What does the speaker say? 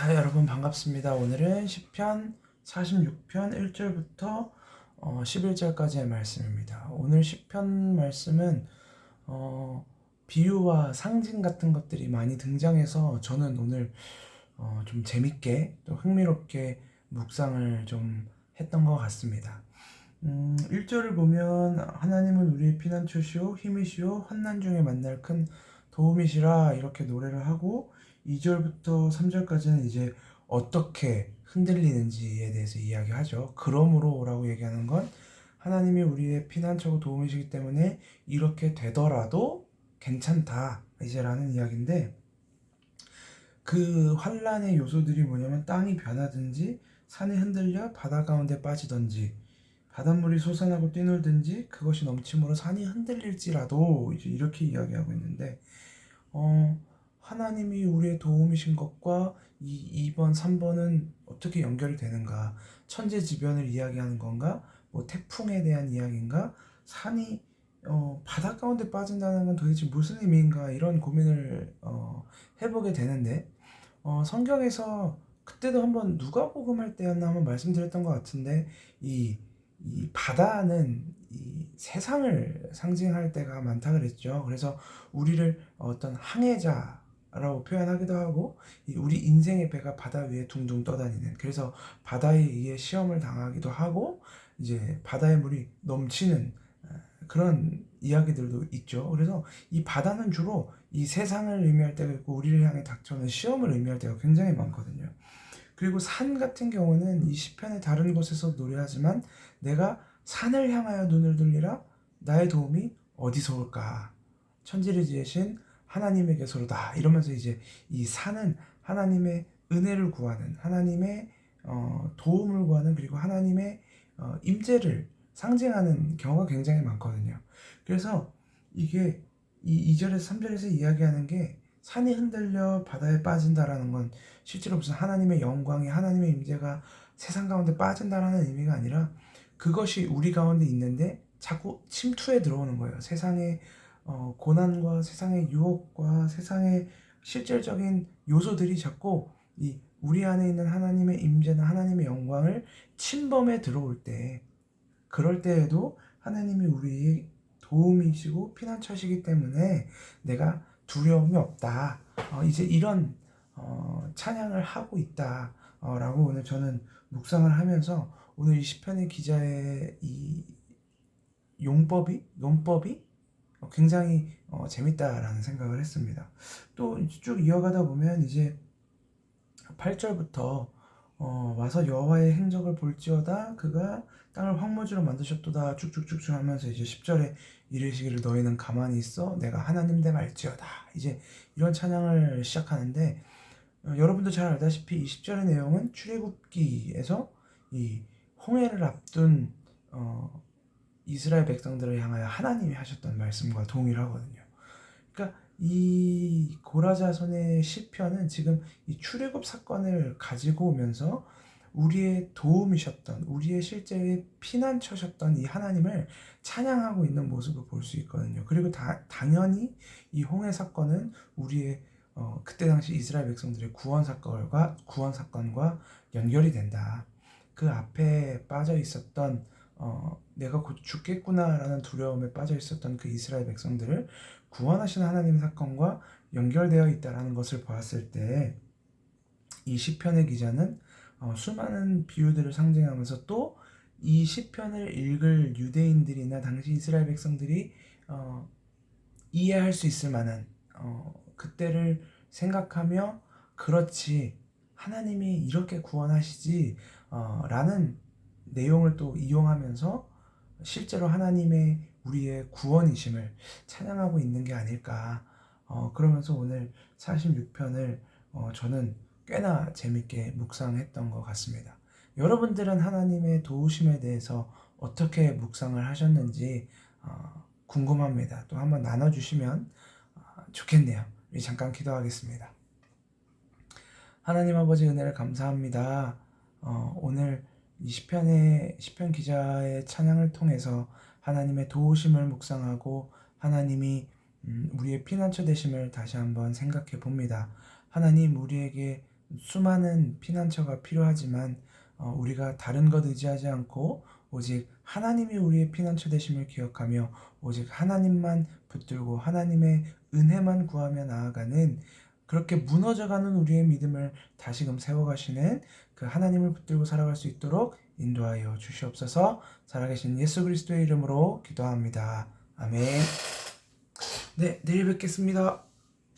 자, 여러분 반갑습니다. 오늘은 시편 46편 1절부터 11절까지의 말씀입니다. 오늘 시편 말씀은 비유와 상징 같은 것들이 많이 등장해서 저는 오늘 좀 재밌게 또 흥미롭게 묵상을 좀 했던 것 같습니다. 1절을 보면 하나님은 우리의 피난처시오 힘이시오 환난 중에 만날 큰 도움이시라 이렇게 노래를 하고 2절부터 3절까지는 이제 어떻게 흔들리는지에 대해서 이야기하죠. 그러므로 라고 얘기하는 건 하나님이 우리의 피난처고 도움이시기 때문에 이렇게 되더라도 괜찮다 이제 라는 이야기인데, 그 환란의 요소들이 뭐냐면 땅이 변하든지 산이 흔들려 바다 가운데 빠지든지 바닷물이 솟아나고 뛰놀든지 그것이 넘침으로 산이 흔들릴지라도 이제 이렇게 이야기하고 있는데, 하나님이 우리의 도움이신 것과 이 2번, 3번은 어떻게 연결이 되는가? 천재지변을 이야기하는 건가? 뭐 태풍에 대한 이야기인가? 산이 바다 가운데 빠진다는 건 도대체 무슨 의미인가? 이런 고민을 해보게 되는데, 성경에서 그때도 한번 누가복음 할 때였나 한번 말씀드렸던 것 같은데, 이 바다는 이 세상을 상징할 때가 많다 그랬죠. 그래서 우리를 어떤 항해자라고 표현하기도 하고, 우리 인생의 배가 바다 위에 둥둥 떠다니는, 그래서 바다에 의해 시험을 당하기도 하고 이제 바다의 물이 넘치는 그런 이야기들도 있죠. 그래서 이 바다는 주로 이 세상을 의미할 때가 있고 우리를 향해 닥쳐오는 시험을 의미할 때가 굉장히 많거든요. 그리고 산 같은 경우는 이 시편의 다른 곳에서 노래하지만 내가 산을 향하여 눈을 돌리라 나의 도움이 어디서 올까 천지를 지으신 하나님에게서로다 이러면서 이제 이 산은 하나님의 은혜를 구하는, 하나님의 도움을 구하는, 그리고 하나님의 임재를 상징하는 경우가 굉장히 많거든요. 그래서 이게 이 2절에서 3절에서 이야기하는 게 산이 흔들려 바다에 빠진다라는 건 실제로 무슨 하나님의 영광이, 하나님의 임재가 세상 가운데 빠진다라는 의미가 아니라 그것이 우리 가운데 있는데 자꾸 침투해 들어오는 거예요. 세상의 고난과 세상의 유혹과 세상의 실질적인 요소들이 자꾸 이 우리 안에 있는 하나님의 임재나 하나님의 영광을 침범해 들어올 때, 그럴 때에도 하나님이 우리의 도움이시고 피난처시기 때문에 내가 두려움이 없다. 이제 이런 찬양을 하고 있다. 라고 오늘 저는 묵상을 하면서 오늘 이 시편의 기자의 이 논법이 굉장히 재밌다라는 생각을 했습니다. 또 쭉 이어가다 보면 이제 8절부터 와서 여호와의 행적을 볼지어다 그가 땅을 황무지로 만드셨도다 쭉쭉쭉쭉 하면서 이제 10절에 이르시기를 너희는 가만히 있어 내가 하나님 됨 알지어다 이제 이런 찬양을 시작하는데, 여러분도 잘 알다시피 이 10절의 내용은 출애굽기에서 이 홍해를 앞둔 이스라엘 백성들을 향하여 하나님이 하셨던 말씀과 동일하거든요. 그러니까 이 고라자손의 시편은 지금 이 출애굽 사건을 가지고 오면서 우리의 도움이셨던, 우리의 실제의 피난처셨던 이 하나님을 찬양하고 있는 모습을 볼 수 있거든요. 그리고 당연히 이 홍해 사건은 우리의 그때 당시 이스라엘 백성들의 구원 사건과 연결이 된다. 그 앞에 빠져 있었던 내가 곧 죽겠구나라는 두려움에 빠져 있었던 그 이스라엘 백성들을 구원하신 하나님 사건과 연결되어 있다라는 것을 보았을 때, 이 시편의 기자는 수많은 비유들을 상징하면서 또 이 시편을 읽을 유대인들이나 당시 이스라엘 백성들이 이해할 수 있을 만한 그때를 생각하며 그렇지 하나님이 이렇게 구원하시지 라는 내용을 또 이용하면서 실제로 하나님의 우리의 구원이심을 찬양하고 있는 게 아닐까. 그러면서 오늘 46편을 저는 꽤나 재밌게 묵상했던 것 같습니다. 여러분들은 하나님의 도우심에 대해서 어떻게 묵상을 하셨는지 궁금합니다. 또 한번 나눠주시면 좋겠네요. 우리 잠깐 기도하겠습니다. 하나님 아버지 은혜를 감사합니다. 오늘 이 시편 기자의 찬양을 통해서 하나님의 도우심을 묵상하고 하나님이 우리의 피난처 되심을 다시 한번 생각해 봅니다. 하나님 우리에게 수많은 피난처가 필요하지만 우리가 다른 것 의지하지 않고 오직 하나님이 우리의 피난처 되심을 기억하며 오직 하나님만 붙들고 하나님의 은혜만 구하며 나아가는, 그렇게 무너져가는 우리의 믿음을 다시금 세워가시는 그 하나님을 붙들고 살아갈 수 있도록 인도하여 주시옵소서. 살아계신 예수 그리스도의 이름으로 기도합니다. 아멘. 네, 내일 뵙겠습니다.